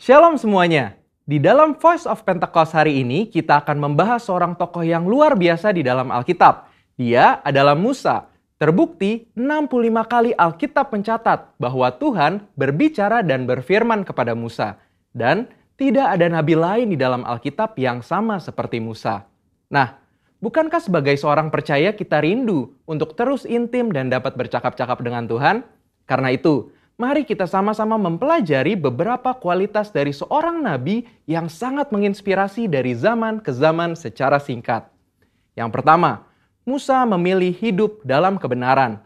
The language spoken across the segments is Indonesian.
Shalom semuanya. Di dalam Voice of Pentecost hari ini, kita akan membahas seorang tokoh yang luar biasa di dalam Alkitab. Dia adalah Musa. Terbukti 65 kali Alkitab mencatat bahwa Tuhan berbicara dan berfirman kepada Musa. Dan tidak ada nabi lain di dalam Alkitab yang sama seperti Musa. Nah, bukankah sebagai seorang percaya kita rindu untuk terus intim dan dapat bercakap-cakap dengan Tuhan? Karena itu, mari kita sama-sama mempelajari beberapa kualitas dari seorang nabi yang sangat menginspirasi dari zaman ke zaman secara singkat. Yang pertama, Musa memilih hidup dalam kebenaran.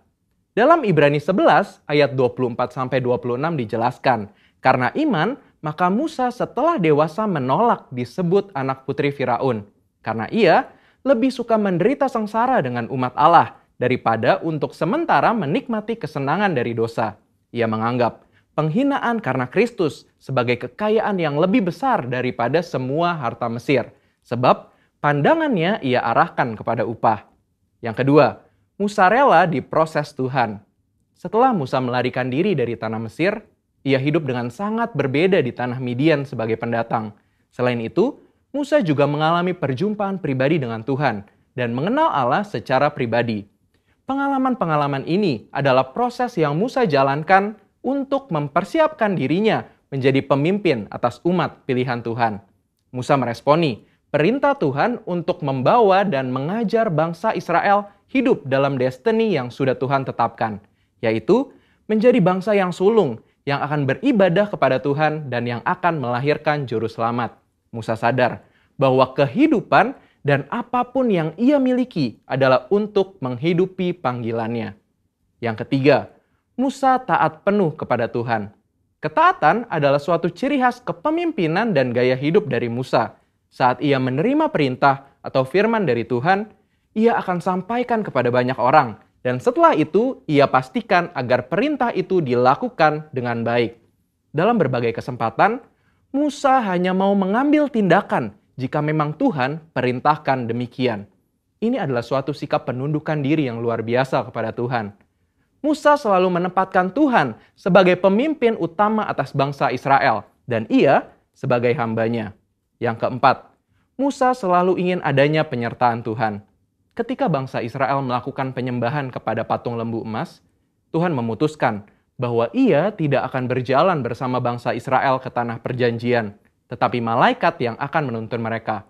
Dalam Ibrani 11 ayat 24-26 dijelaskan, karena iman, maka Musa setelah dewasa menolak disebut anak putri Firaun. Karena ia lebih suka menderita sengsara dengan umat Allah daripada untuk sementara menikmati kesenangan dari dosa. Ia menganggap penghinaan karena Kristus sebagai kekayaan yang lebih besar daripada semua harta Mesir. Sebab pandangannya ia arahkan kepada upah. Yang kedua, Musa rela diproses Tuhan. Setelah Musa melarikan diri dari tanah Mesir, ia hidup dengan sangat berbeda di tanah Midian sebagai pendatang. Selain itu, Musa juga mengalami perjumpaan pribadi dengan Tuhan dan mengenal Allah secara pribadi. Pengalaman-pengalaman ini adalah proses yang Musa jalankan untuk mempersiapkan dirinya menjadi pemimpin atas umat pilihan Tuhan. Musa meresponi perintah Tuhan untuk membawa dan mengajar bangsa Israel hidup dalam destiny yang sudah Tuhan tetapkan, yaitu menjadi bangsa yang sulung, yang akan beribadah kepada Tuhan dan yang akan melahirkan juru selamat. Musa sadar bahwa kehidupan dan apapun yang ia miliki adalah untuk menghidupi panggilannya. Yang ketiga, Musa taat penuh kepada Tuhan. Ketaatan adalah suatu ciri khas kepemimpinan dan gaya hidup dari Musa. Saat ia menerima perintah atau firman dari Tuhan, ia akan sampaikan kepada banyak orang. Dan setelah itu, ia pastikan agar perintah itu dilakukan dengan baik. Dalam berbagai kesempatan, Musa hanya mau mengambil tindakan jika memang Tuhan perintahkan demikian. Ini adalah suatu sikap penundukan diri yang luar biasa kepada Tuhan. Musa selalu menempatkan Tuhan sebagai pemimpin utama atas bangsa Israel, dan ia sebagai hambanya. Yang keempat, Musa selalu ingin adanya penyertaan Tuhan. Ketika bangsa Israel melakukan penyembahan kepada patung lembu emas, Tuhan memutuskan bahwa ia tidak akan berjalan bersama bangsa Israel ke tanah perjanjian, tetapi malaikat yang akan menuntun mereka.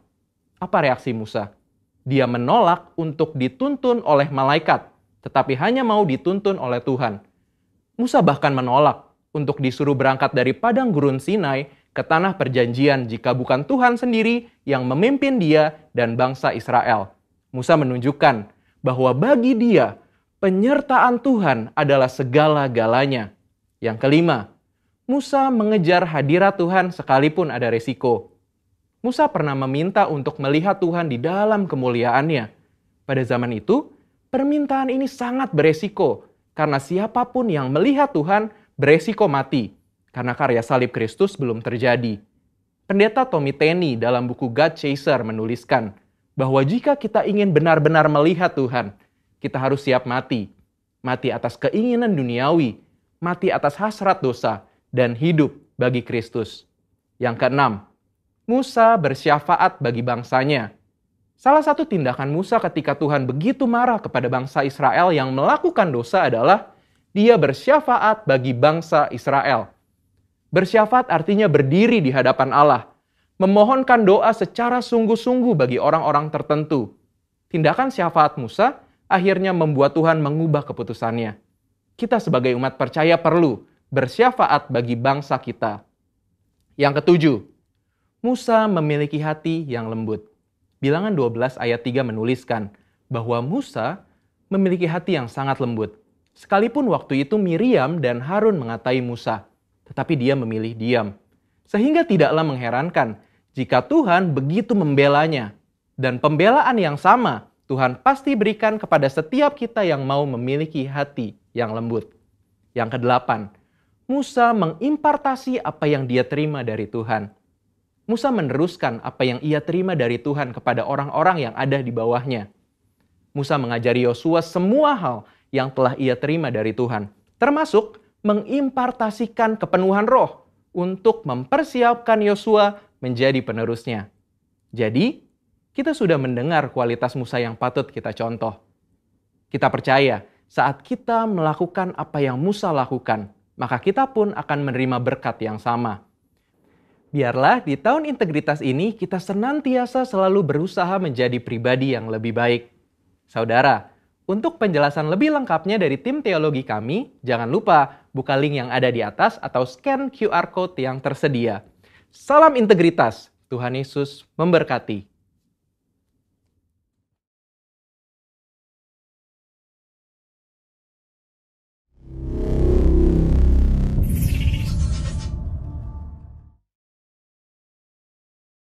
Apa reaksi Musa? Dia menolak untuk dituntun oleh malaikat, tetapi hanya mau dituntun oleh Tuhan. Musa bahkan menolak untuk disuruh berangkat dari padang gurun Sinai ke tanah perjanjian jika bukan Tuhan sendiri yang memimpin dia dan bangsa Israel. Musa menunjukkan bahwa bagi dia, penyertaan Tuhan adalah segala-galanya. Yang kelima, Musa mengejar hadirat Tuhan sekalipun ada resiko. Musa pernah meminta untuk melihat Tuhan di dalam kemuliaannya. Pada zaman itu, permintaan ini sangat beresiko, karena siapapun yang melihat Tuhan beresiko mati, karena karya salib Kristus belum terjadi. Pendeta Tommy Tenney dalam buku God Chaser menuliskan, bahwa jika kita ingin benar-benar melihat Tuhan, kita harus siap mati. Mati atas keinginan duniawi, mati atas hasrat dosa, dan hidup bagi Kristus. Yang keenam, Musa bersyafaat bagi bangsanya. Salah satu tindakan Musa ketika Tuhan begitu marah kepada bangsa Israel yang melakukan dosa adalah dia bersyafaat bagi bangsa Israel. Bersyafaat artinya berdiri di hadapan Allah, memohonkan doa secara sungguh-sungguh bagi orang-orang tertentu. Tindakan syafaat Musa akhirnya membuat Tuhan mengubah keputusannya. Kita sebagai umat percaya perlu bersyafaat bagi bangsa kita. Yang ketujuh, Musa memiliki hati yang lembut. Bilangan 12 ayat 3 menuliskan bahwa Musa memiliki hati yang sangat lembut. Sekalipun waktu itu Miriam dan Harun mengatai Musa, tetapi dia memilih diam. Sehingga tidaklah mengherankan jika Tuhan begitu membelanya. Dan pembelaan yang sama Tuhan pasti berikan kepada setiap kita yang mau memiliki hati yang lembut. Yang kedelapan, Musa mengimpartasi apa yang dia terima dari Tuhan. Musa meneruskan apa yang ia terima dari Tuhan kepada orang-orang yang ada di bawahnya. Musa mengajari Yosua semua hal yang telah ia terima dari Tuhan, termasuk mengimpartasikan kepenuhan roh untuk mempersiapkan Yosua menjadi penerusnya. Jadi, kita sudah mendengar kualitas Musa yang patut kita contoh. Kita percaya saat kita melakukan apa yang Musa lakukan, maka kita pun akan menerima berkat yang sama. Biarlah di tahun integritas ini kita senantiasa selalu berusaha menjadi pribadi yang lebih baik. Saudara, untuk penjelasan lebih lengkapnya dari tim teologi kami, jangan lupa buka link yang ada di atas atau scan QR Code yang tersedia. Salam integritas, Tuhan Yesus memberkati.